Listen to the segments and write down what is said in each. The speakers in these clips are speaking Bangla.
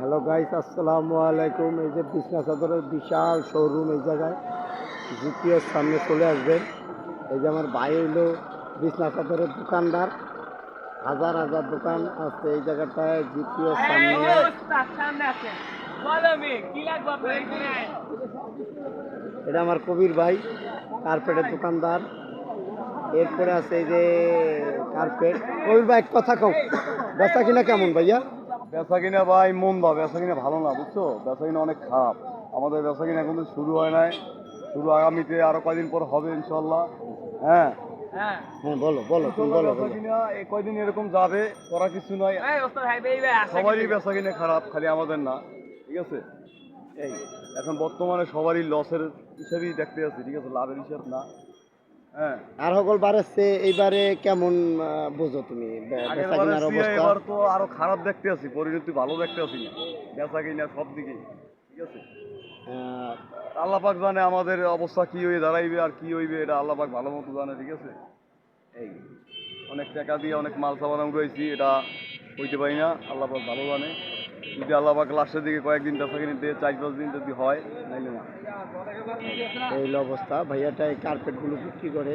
হ্যালো গাইস, আসসালামু আলাইকুম। এই যে বিছনা চাদরের বিশাল শোরুম এই জায়গায় জিপিএস সামনে চলে আসবেন। এই যে আমার ভাই হইলো বিছনা চাদরের দোকানদার, হাজার হাজার দোকান আছে এই জায়গাটায়। জিপিএস সামনে এটা আমার কবির ভাই, কার্পেটের দোকানদার। এরপরে আছে এই যে কার্পেট। কবির ভাই, এক কথা কও, বেচা কিনা কেমন ভাইয়া? বেচা কিনা ভাই মন্দা, বেচা কিনা ভালো না, বুঝছো? বেচা কিনা অনেক খারাপ। আমাদের বেচা কিনা এখন শুরু হয় নাই, শুরু আগামীতে আরো কয়দিন পর হবে ইনশাল্লাহ। হ্যাঁ হ্যাঁ, বলো বলো, তুমি বলো। বেচা কিনা এই কয়দিন এরকম যাবে, করা কিছু নয়। সবারই বেচা কিনা খারাপ, খালি আমাদের না, ঠিক আছে? এই এখন বর্তমানে সবারই লসের হিসাবেই দেখতে আছি, ঠিক আছে, লাভের হিসাব না। হ্যাঁ, আর সকল বারেছে এইবারে কেমন বুঝো তুমি বেচা কিনার অবস্থা? এবার তো আরো খারাপ দেখতে আছি, পরিণতি ভালো দেখতে আছি না, বেচা কিনা সব দিকেই, ঠিক আছে? আল্লাহ পাক জানে আমাদের অবস্থা কি হয়ে দাঁড়াইবে আর কি হইবে, এটা আল্লাহ পাক ভালো মতো জানে, ঠিক আছে? এই অনেক টাকা দিয়ে অনেক মাল সামান উঠাইছি, এটা হইতে পারি না, আল্লাহ পাক ভালো জানে। যদি আল্লাহ পাক লাস্টের দিকে কয়েকদিন বেচা কিনে দিয়ে 4-5 দিন যদি হয়, নাইলে না। এই হলো অবস্থা। ভাইয়াটা এই কার্পেটগুলো বিক্রি করে,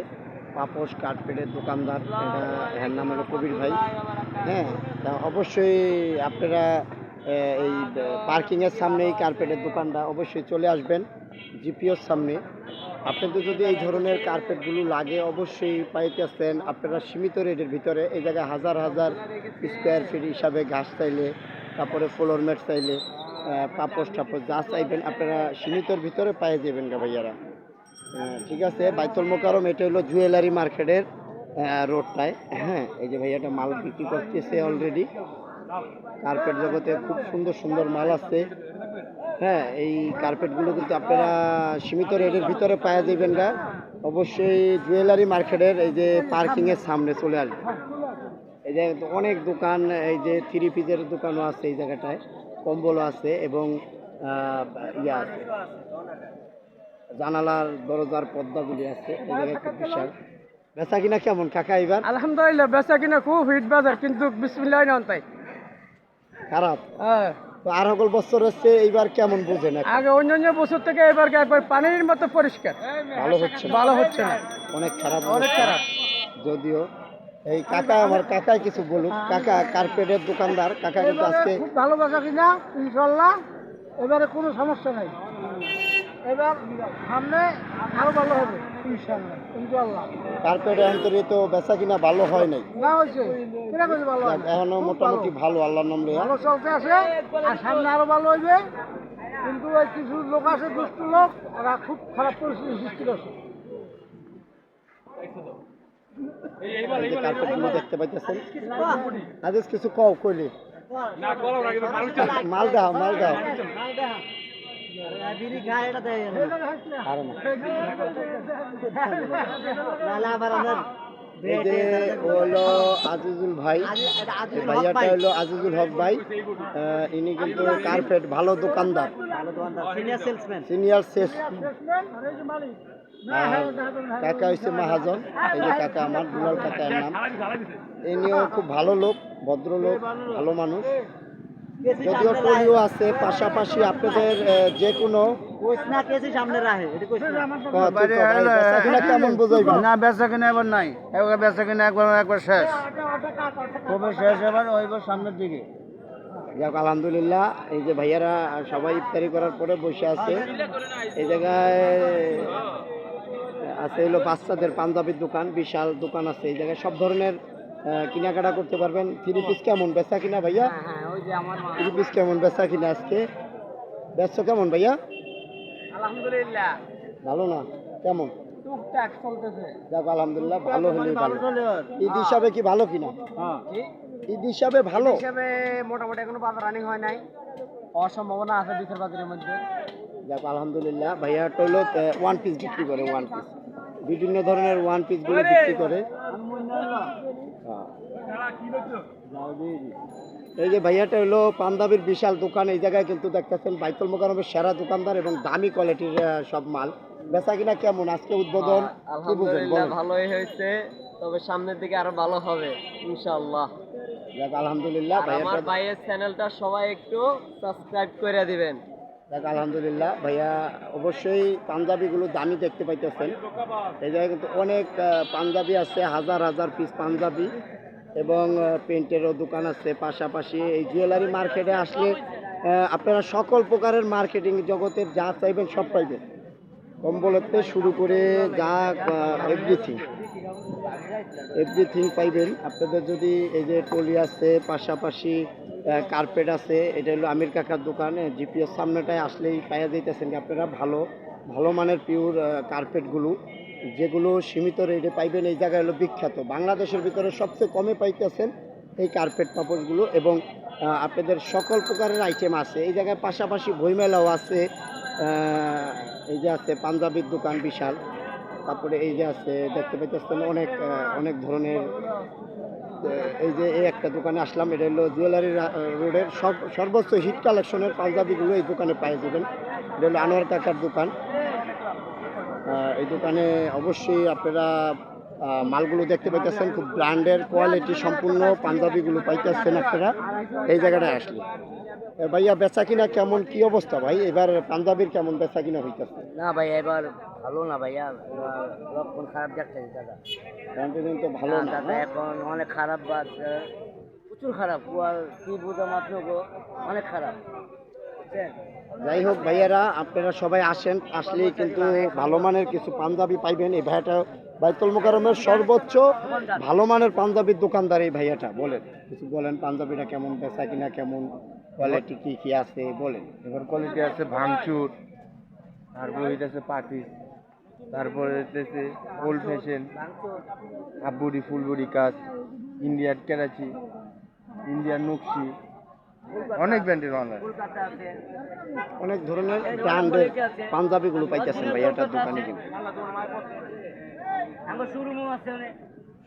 পাপোশ কার্পেটের দোকানদার। এটা এর নাম হলো কবির ভাই। হ্যাঁ, তা অবশ্যই আপনারা এই পার্কিংয়ের সামনে এই কার্পেটের দোকানটা অবশ্যই চলে আসবেন জিপিওর সামনে। আপনাদের যদি এই ধরনের কার্পেটগুলো লাগে অবশ্যই পাইতেছেন আপনারা সীমিত রেটের ভিতরে। এই জায়গায় হাজার হাজার স্কোয়ার ফিট হিসাবে ঘাস চাইলে, তারপরে ফ্লোর ম্যাট চাইলে, পাপোশ টাপোশ যা চাইবেন আপনারা সীমিতর ভিতরে পাই যাবেন গা ভাইয়ারা। ঠিক আছে, বাইতুল মোকাররম, এটা হলো জুয়েলারি মার্কেটের রোডটায়। হ্যাঁ, এই যে ভাইয়াটা মাল বিক্রি করতেছে অলরেডি। কার্পেট জগতে খুব সুন্দর সুন্দর মাল আছে। হ্যাঁ, এই কার্পেটগুলো কিন্তু আপনারা সীমিত রেটের ভিতরে পাওয়া যাবেন গা। অবশ্যই জুয়েলারি মার্কেটের এই যে পার্কিংয়ের সামনে চলে আসবে। এই জায়গায় অনেক দোকান, এই যে থ্রি পিসের দোকানও আছে এই জায়গাটায়, কম্বলও আছে এবং ইয়া আছে, জানালার দরজার পর্দাগুলি আছে এই জায়গায়। খুব বিশাল বেচা কিনা কেমন কাকা এবার? আলহামদুলিল্লাহ, বেচা কিনা খুব হিট বাজার, কিন্তু বিসমিল্লাহ নয় খারাপ। হ্যাঁ, তো আর সকল বছর হচ্ছে, এইবার কেমন বোঝেন? আগে অন্যান্য বছর থেকে এবার একবার পানির মতো পরিষ্কার, ভালো হচ্ছে না, অনেক খারাপ, অনেক খারাপ। যদিও এই কাকা, আমার কাকাই কিছু বলুক। কাকা কার্পেটের দোকানদার, কাকা কিন্তু আজকে খুব ভালো বেচা কিনা ইনশাল্লাহ, এবারে কোনো সমস্যা নাই। এবার সামনে আরো ভালো হবে ইনশাল্লাহ, ইনশাল্লাহ। কার্পেটের অন্তরে তো বেচা কিনা ভালো হয় নাই, না হয়েছে কিনা করে ভালো হয়, এখনো মোটামুটি ভালো, আল্লাহর নাম লইয়া ভালো চলতে আছে, আর সামনে আরো ভালো হইবে। কিন্তু ওই কিছু লোক আছে, দুষ্ট লোক, ওরা খুব খারাপ পরিস্থিতি সৃষ্টি করছে। এই যে কার্পেটগুলো দেখতে পাইতেছেন। আদেশ কিছু কও, কইলে মাল দাও, মাল দাও। এই যে হলো আজিজুল ভাই, ভাইয়াটা হলো আজিজুল হক ভাই। ইনি কিন্তু কার্পেট ভালো দোকানদার, সিনিয়র সেলসম্যান। কাকা হচ্ছে মহাজন। এই যে কাকা আমার, দুলাল কাকার নাম। ইনিও খুব ভালো লোক, ভদ্রলোক, ভালো মানুষ। যদিও টলিও আছে, পাশাপাশি আপনাদের যে কোনো কেমন বোঝাইবা? না, বেচা কিনা এবার নাই, এবার বেচা কিনা একবার শেষ, কবে শেষ এবার ওইবার সামনের দিকে। যাক, আলহামদুলিল্লাহ। এই যে ভাইয়ারা সবাই ইফতারি করার পরে বসে আছে। এই জায়গায় আছে হলো বাচ্চাদের পাঞ্জাবির দোকান, বিশাল দোকান আছে এই জায়গায়, সব ধরনের কেনাকাটা করতে পারবেন। থ্রি পিস কেমন বেচা কিনা ভাইয়া? থ্রি পিস কেমন বেচা কিনা আজকে? বেচছো কেমন ভাইয়া? আলহামদুলিল্লাহ ভালো না, কেমন? টুকটাক চলতেছে। যাক, আলহামদুলিল্লাহ, ভালো হলে ভালো। ঈদ হিসাবে কি ভালো কিনা? ঈদ হিসাবে ভালো, হিসাবে মোটামুটি এখনো বাজার রানিং হয় নাই, হওয়ার সম্ভাবনা আছে বিকেল বাজারের মধ্যে। যাক, আলহামদুলিল্লাহ। ভাইয়া টইলো ওয়ান পিস বিক্রি করে, ওয়ান পিস, বিভিন্ন ধরনের ওয়ান পিসগুলো বিক্রি করে। এই যে ভাইয়াটা হলো পাঞ্জাবির বিশাল দোকান। এই জায়গায় কিন্তু দেখতেছেন বাইতুল মোকাররমের সেরা দোকানদার এবং দামি কোয়ালিটির সব মাল। বেচা কিনা কেমন আজকে উদ্বোধন? আলহামদুলিল্লাহ ভালোই হয়েছে, তবে সামনের দিকে আরো ভালো হবে ইনশাআল্লাহ। যাক আলহামদুলিল্লাহ আর আমার ভাইয়াটা ভাইয়ের চ্যানেলটা সবাই একটু সাবস্ক্রাইব করে দিবেন। যাক আলহামদুলিল্লাহ ভাইয়া অবশ্যই পাঞ্জাবিগুলো দামি দেখতে পাইতেছেন। এই জায়গায় কিন্তু অনেক পাঞ্জাবি আছে, হাজার হাজার পিস পাঞ্জাবি এবং পেন্টেরও দোকান আছে পাশাপাশি। এই জুয়েলারি মার্কেটে আসলে আপনারা সকল প্রকারের মার্কেটিং জগতের যা চাইবেন সব পাইবেন, কম্বলতে শুরু করে যা এভরিথিং পাইবেন আপনাদের। যদি এই যে টলি আছে, পাশাপাশি কার্পেট আছে, এটা হলো আমির কাকার দোকান। জিপিএস সামনেটায় আসলেই পাইয়া যাইতেছেন আপনারা ভালো ভালো মানের পিওর কার্পেটগুলো, যেগুলো সীমিত রেটে পাইবেন। এই জায়গায় হলো বিখ্যাত, বাংলাদেশের ভিতরে সবচেয়ে কমে পাইতেছেন এই কার্পেট পাপোশগুলো। এবং আপনাদের সকল প্রকারের আইটেম আছে এই জায়গায়। পাশাপাশি বইমেলাও আছে, এই যে আছে পাঞ্জাবির দোকান বিশাল। তারপরে এই যে আছে দেখতে পাইতেছেন অনেক অনেক ধরনের। এই যে এই একটা দোকানে আসলাম, এটা হলো জুয়েলারি রোডের সর্বোচ্চ হিট কালেকশনের পাঞ্জাবিগুলো এই দোকানে পাই যাবেন। এটা হলো আনোয়ার কাকার দোকান। এই দোকানে অবশ্যই আপনারা মালগুলো দেখতে পাইতেছেন, খুব ব্র্যান্ডের কোয়ালিটি সম্পূর্ণ পাঞ্জাবিগুলো পাইতেছেন আপনারা এই জায়গাটায় আসলে। ভাইয়া বেচা কিনা কেমন, কি অবস্থা ভাই? এবার পাঞ্জাবির কেমন বেচা কিনা হইতেছে? না ভাই এবার ভালো না ভাইয়া, লক্ষণ খারাপ যাচ্ছে দাদা। কন্টিনিউ তো ভালো না, দাদা এখন অনেক খারাপ, বাদ প্রচুর খারাপ। আর কি বোঝা মাত্র অনেক খারাপ, বুঝছেন? যাই হোক ভাইয়ারা, আপনারা সবাই আসেন, আসলেই কিন্তু ভালো মানের কিছু পাঞ্জাবি পাইবেন। এই ভাইয়াটা বাইতুল মোকাররমের সর্বোচ্চ ভালো মানের পাঞ্জাবির দোকানদার। এই ভাইয়াটা বলেন, কিছু বলেন, পাঞ্জাবিটা কেমন, বেচা কিনা কেমন, কোয়ালিটি কি কি আছে বলেন। এবার কোয়ালিটি আছে ভাঙচুর, তারপরে হইতেছে পার্টি, তারপরে হইতেছে old fashion, half body full body কাজ, ইন্ডিয়ান কেরাচি, ইন্ডিয়ান নকশি, অনেক ব্র্যান্ডের অনলাইন। অনেক ধরনের ব্র্যান্ডের পাঞ্জাবিগুলো পাইতেছেন ভাইয়াটার দোকানে, কিন্তু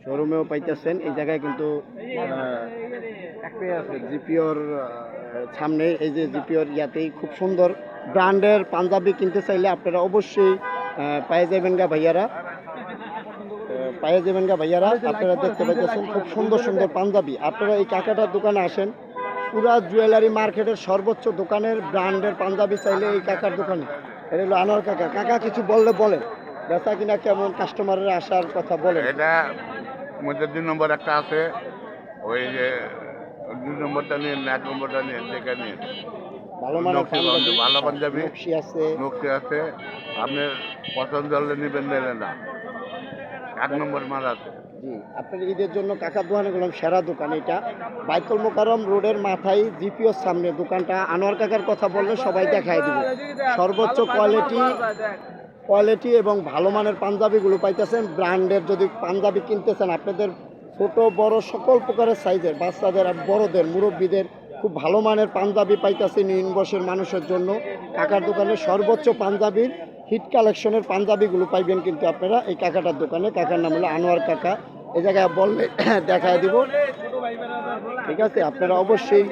শোরুমেও পাইতেছেন। এই জায়গায় কিন্তু একটাই আছে জিপিওর সামনে, এই যে জিপিওর ইয়াতেই খুব সুন্দর ব্র্যান্ডের পাঞ্জাবি কিনতে চাইলে আপনারা অবশ্যই পায়ে যাবেন গা ভাইয়ারা, আপনারা দেখতে পাইতেছেন খুব সুন্দর সুন্দর পাঞ্জাবি। আপনারা এই কাকাটার দোকানে আসেন, পুরা জুয়েলারি মার্কেটের সর্বোচ্চ দোকানের ব্র্যান্ডের পাঞ্জাবি চাইলে এই কাকার দোকানে। এটা হলো আনোয়ার কাকা। কাকা কিছু বললে বলেন, বেচা কিনা কেমন, কাস্টমারের আসার কথা বলেন। এটা মধ্যে 2 নম্বর একটা আছে, ওই যে 2 নম্বরটা নিয়ে 1 নম্বরটা নিয়ে দেখে নিয়ে ভালো মানের পাঞ্জাবি, ভালো পাঞ্জাবি নকশি আছে, নকশি আছে, আপনার পছন্দ হলে নেবেন, নেবেন না 1 নম্বর মাল আছে। জি। আপনার ঈদের জন্য কাকার দোকানে গেলাম, সেরা দোকান এটা। বাইতুল মোকাররম রোডের মাথায় জিপিওর সামনে দোকানটা। আনোয়ার কাকার কথা বললে সবাই দেখায় দিব। সর্বোচ্চ কোয়ালিটি এবং ভালো মানের পাঞ্জাবিগুলো পাইতেছেন। ব্র্যান্ডের যদি পাঞ্জাবি কিনতেছেন, আপনাদের ছোট বড় সকল প্রকারের সাইজের, বাচ্চাদের আর বড়দের, মুরব্বীদের খুব ভালো মানের পাঞ্জাবি পাইতেছেন নিন বয়সের মানুষের জন্য। কাকার দোকানে সর্বোচ্চ পাঞ্জাবির হিট কালেকশনের পাঞ্জাবিগুলো পাইবেন কিন্তু আপনারা এই কাকাটার দোকানে। কাকার নাম হলো আনোয়ার কাকা। এই জায়গায় বললে দেখায় দিব, ঠিক আছে? আপনারা অবশ্যই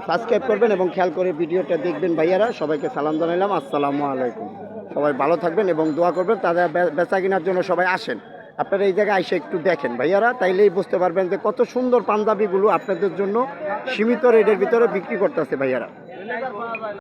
সাবস্ক্রাইব করবেন এবং খেয়াল করে ভিডিওটা দেখবেন ভাইয়ারা। সবাইকে সালাম জানাইলাম, আসসালামু আলাইকুম। সবাই ভালো থাকবেন এবং দোয়া করবেন। তারা বেচা কেনার জন্য সবাই আসেন, আপনারা এই জায়গায় এসে একটু দেখেন ভাইয়ারা, তাইলেই বুঝতে পারবেন যে কত সুন্দর পাঞ্জাবিগুলো আপনাদের জন্য সীমিত রেটের ভিতরে বিক্রি করতেছে ভাইয়ারা।